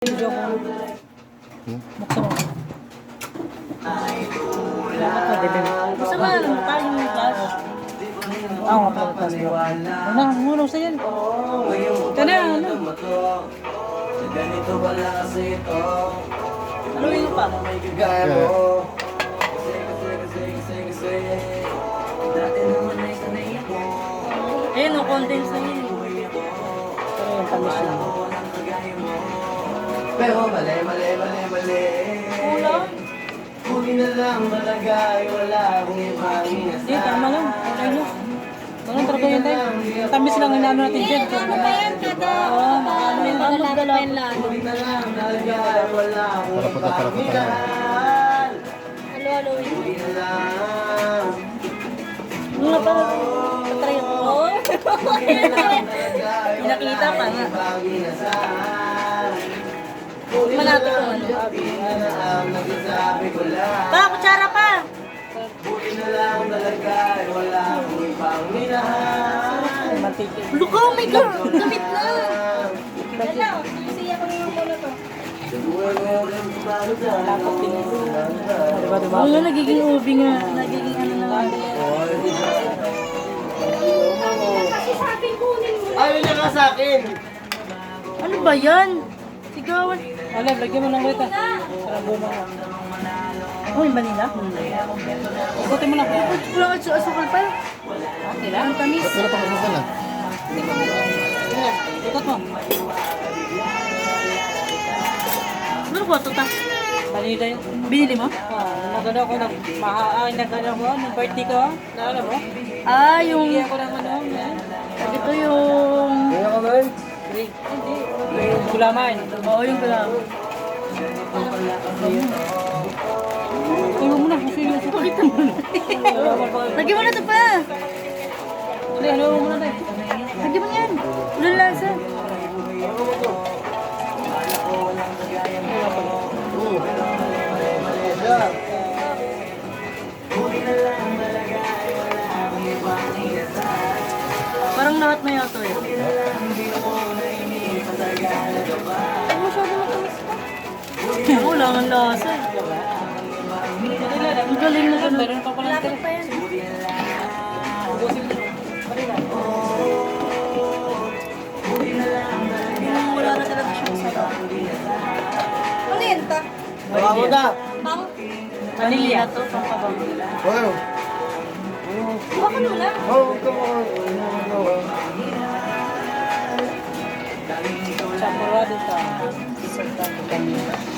Video ko. Buksan mo. Buksan mo lang. Paano yung class? Oo nga pala class. Ano? Muna sa yan. Ika na. Ano? Ganito pala kasi ito. Ano yung pa? Kasi dati naman ay sanay ako. Ayun o, condense na yun. Pero yung tamis na. Pero mali. Ulam? Huli na lang malagay, wala akong ibang inasal. Hindi, tama lang. Ayos. Ganun talaga yun tayo. Tamis lang inaano natin dyan. Ano ba yan? Kada Oo, makaano yung ano dala. Huli na lang malagay, wala akong ibang inasal. Halo-halo yun. Huli na lang. Ano nga pala? Patry ako. Oo. Pinakita pa nga. Ibang inasal. Manato ko ano. Nagsasabi ko lang. Pa, kutsara pa! Buti na lang malagay, wala akong ibang minahal. Mantika. Look, oh my God! Gamit na! Dala, siya ko yung pala to. Lapot din. Diba? Oo, nagiging ubi nga. Nagiging ano na. Kasi sa akin kunin mo. Ayaw niya ka sa akin. Ano ba yan? Sigawan. Alam, lagyan mo ng weta. Para buma ka. Oh, yung vanilla? Ikutin mo lang. Kulang at asukal pa. Okay lang. Ang tamis. Wala pa kasi sana. Ikot mo. Ano ba ito ta? Vanilla yun. Binili mo? Oo. Nagano ko ng nagano ko ng birthday ko. Naalala mo? Ah, yung... Hindi ako ng ano. Ito yung... Kaya ka man? Hindi. Yung gulaman. Oo, yung gulaman. Tayo mo na, kasi yung sa pakita mo na. Lagyan mo na ito pa. Hindi, ano mo na tayo. Lagyan mo na yan. Ulan lasa. Parang lahat na yata eh. Ay, masyado matamis pa. Wala nga lasa eh. Ang galing na gano'n. Meron pa pala Lapit pa yan. wala na talaga siyang sarap. Ano yan ta? Baka mo na. Pang? Vanilla to, pampabango. Wow. Baka mo na. Oh, come on. Champurado sa isang tanto kanina.